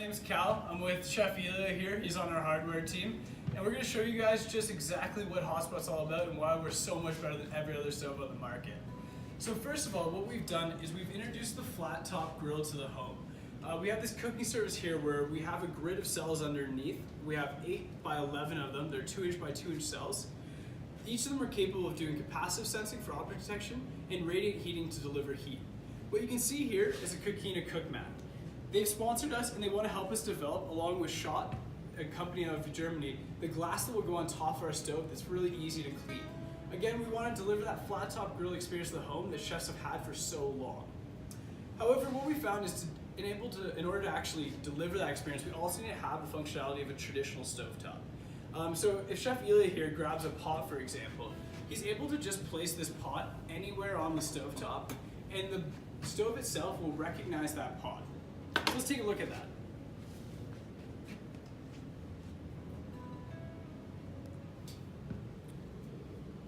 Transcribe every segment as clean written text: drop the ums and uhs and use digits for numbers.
name's Cal. I'm with Chef Ilia here. He's on our hardware team. And we're going to show you guys just exactly what HotSpot's all about and why we're so much better than every other stove on the market. So first of all, what we've done is we've introduced the flat top grill to the home. We have this cooking service here where we have a grid of cells underneath. We have 8 by 11 of them. They're 2-inch by 2-inch cells. Each of them are capable of doing capacitive sensing for object detection and radiant heating to deliver heat. What you can see here is a Cookina cook mat. They've sponsored us and they want to help us develop, along with Schott, a company out of Germany, the glass that will go on top of our stove that's really easy to clean. Again, we want to deliver that flat top grill experience to the home that chefs have had for so long. However, what we found is in order to actually deliver that experience, we also need to have the functionality of a traditional stovetop. So if Chef Ilia here grabs a pot, for example, he's able to just place this pot anywhere on the stovetop, and the stove itself will recognize that pot. So let's take a look at that.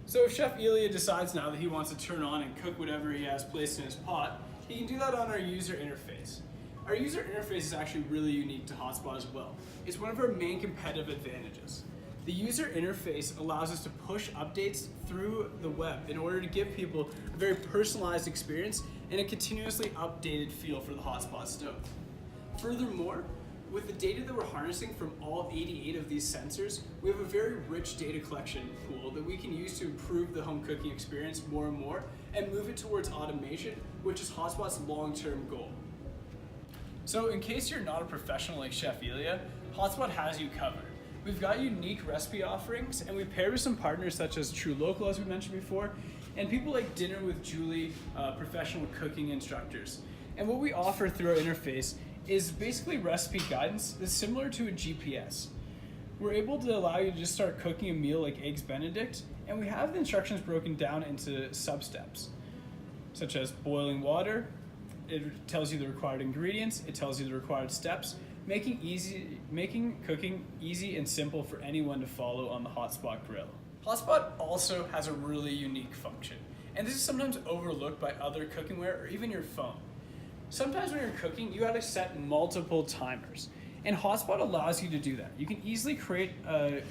So if Chef Ilia decides now that he wants to turn on and cook whatever he has placed in his pot, he can do that on our user interface. Our user interface is actually really unique to HotSpot as well. It's one of our main competitive advantages. The user interface allows us to push updates through the web in order to give people a very personalized experience and a continuously updated feel for the HotSpot stove. Furthermore, with the data that we're harnessing from all 88 of these sensors, we have a very rich data collection pool that we can use to improve the home cooking experience more and more and move it towards automation, which is HotSpot's long-term goal. So in case you're not a professional like Chef Ilia, HotSpot has you covered. We've got unique recipe offerings, and we pair with some partners such as True Local, as we mentioned before, and people like Dinner with Julie, professional cooking instructors. And what we offer through our interface is basically recipe guidance that's similar to a GPS. We're able to allow you to just start cooking a meal like Eggs Benedict, and we have the instructions broken down into sub-steps, such as boiling water. It tells you the required ingredients, it tells you the required steps, making cooking easy and simple for anyone to follow on the HotSpot grill. HotSpot also has a really unique function, and this is sometimes overlooked by other cookingware or even your phone. Sometimes when you're cooking, you gotta set multiple timers, and HotSpot allows you to do that. You can easily create a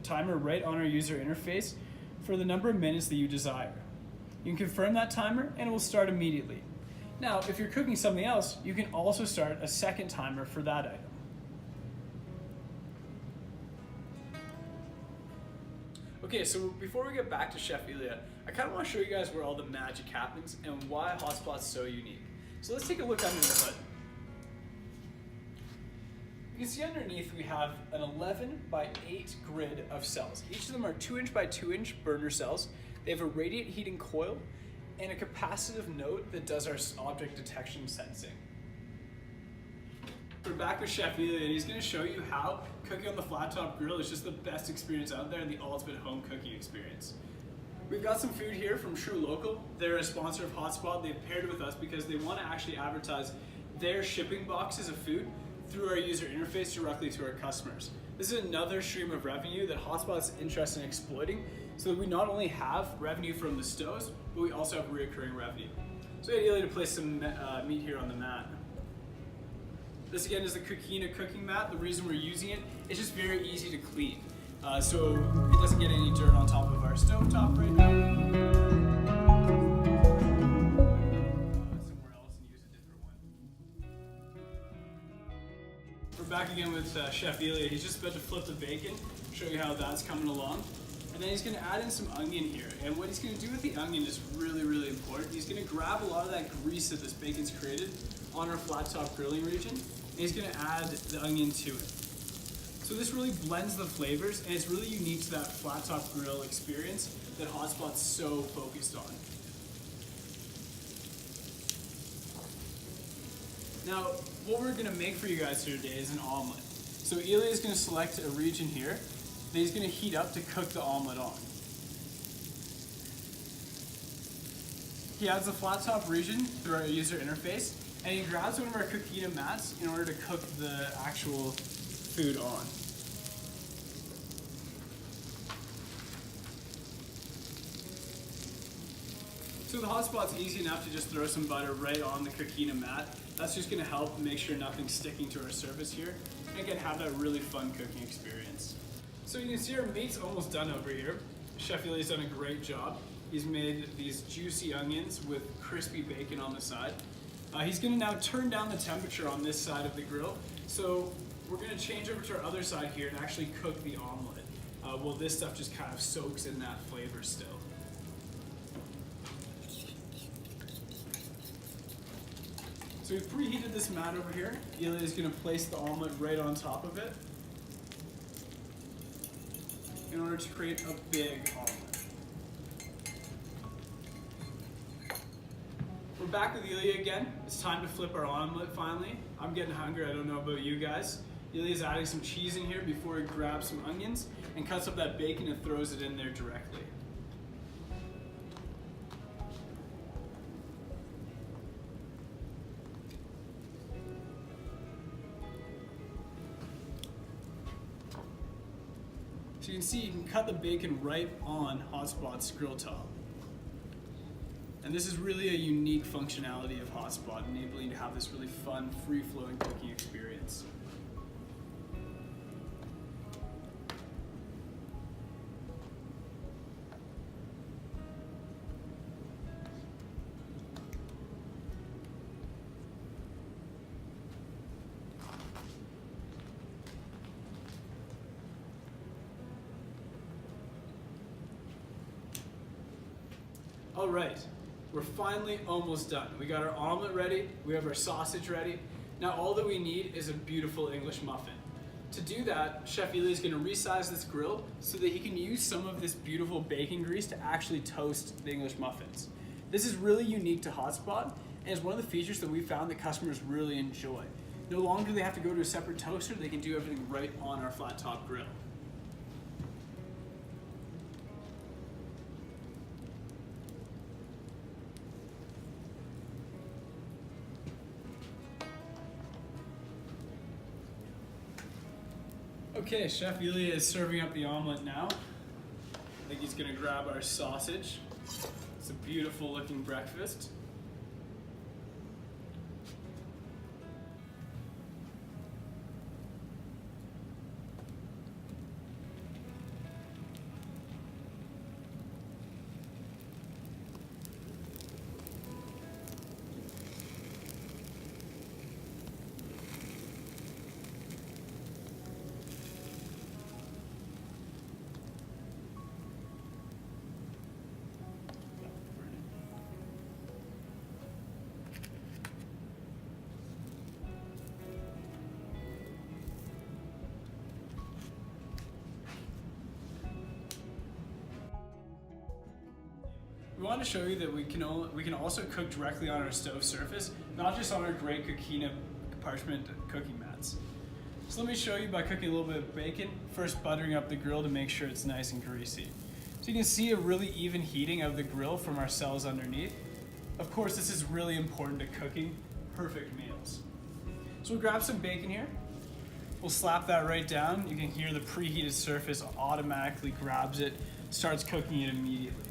timer right on our user interface for the number of minutes that you desire. You can confirm that timer and it will start immediately. Now, if you're cooking something else, you can also start a second timer for that item. Okay, so before we get back to Chef Ilia, I kind of want to show you guys where all the magic happens and why HotSpot's so unique. So let's take a look under the hood. You can see underneath we have an 11 by 8 grid of cells. Each of them are 2-inch by 2-inch burner cells. They have a radiant heating coil and a capacitive node that does our object detection sensing. We're back with Chef Ilia, and he's going to show you how cooking on the flat top grill is just the best experience out there and the ultimate home cooking experience. We've got some food here from True Local. They're a sponsor of HotSpot. They've paired with us because they want to actually advertise their shipping boxes of food through our user interface directly to our customers. This is another stream of revenue that HotSpot's interested in exploiting, so that we not only have revenue from the stoves, but we also have recurring revenue. So I had Ilia to place some meat here on the mat. This again is the Cookina cooking mat. The reason we're using it is just very easy to clean. So it doesn't get any dirt on top of our stovetop right now. Somewhere else and use a different one. We're back again with Chef Ilia. He's just about to flip the bacon, show you how that's coming along. And then he's going to add in some onion here. And what he's going to do with the onion is really, really important. He's going to grab a lot of that grease that this bacon's created on our flat top grilling region, and he's going to add the onion to it. So this really blends the flavors, and it's really unique to that flat top grill experience that HotSpot's so focused on. Now, what we're going to make for you guys here today is an omelet. So Ilia is going to select a region here that he's going to heat up to cook the omelet on. He adds the flat top region through our user interface, and he grabs one of our Cookina mats in order to cook the actual food on. So the HotSpot's easy enough to just throw some butter right on the coquina mat. That's just gonna help make sure nothing's sticking to our surface here, and again, have that really fun cooking experience. So you can see our meat's almost done over here. Chef Ilia's done a great job. He's made these juicy onions with crispy bacon on the side. He's gonna now turn down the temperature on this side of the grill. So we're gonna change over to our other side here and actually cook the omelet. While this stuff just kind of soaks in that flavor still. So we've preheated this mat over here. Ilia is gonna place the omelet right on top of it in order to create a big omelet. We're back with Ilia again. It's time to flip our omelet finally. I'm getting hungry, I don't know about you guys. Ilia's adding some cheese in here before he grabs some onions and cuts up that bacon and throws it in there directly. So you can see you can cut the bacon right on HotSpot's grill top. And this is really a unique functionality of HotSpot, enabling you to have this really fun, free-flowing cooking experience. All right, we're finally almost done. We got our omelet ready, we have our sausage ready. Now all that we need is a beautiful English muffin. To do that, Chef Ilia is gonna resize this grill so that he can use some of this beautiful bacon grease to actually toast the English muffins. This is really unique to HotSpot, and is one of the features that we found that customers really enjoy. No longer do they have to go to a separate toaster, they can do everything right on our flat top grill. Okay, Chef Ilia is serving up the omelet now. I think he's gonna grab our sausage. It's a beautiful looking breakfast. We want to show you that we can also cook directly on our stove surface, not just on our great coquina parchment cooking mats. So let me show you by cooking a little bit of bacon, first buttering up the grill to make sure it's nice and greasy. So you can see a really even heating of the grill from our cells underneath. Of course, this is really important to cooking perfect meals. So we'll grab some bacon here. We'll slap that right down. You can hear the preheated surface automatically grabs it, starts cooking it immediately.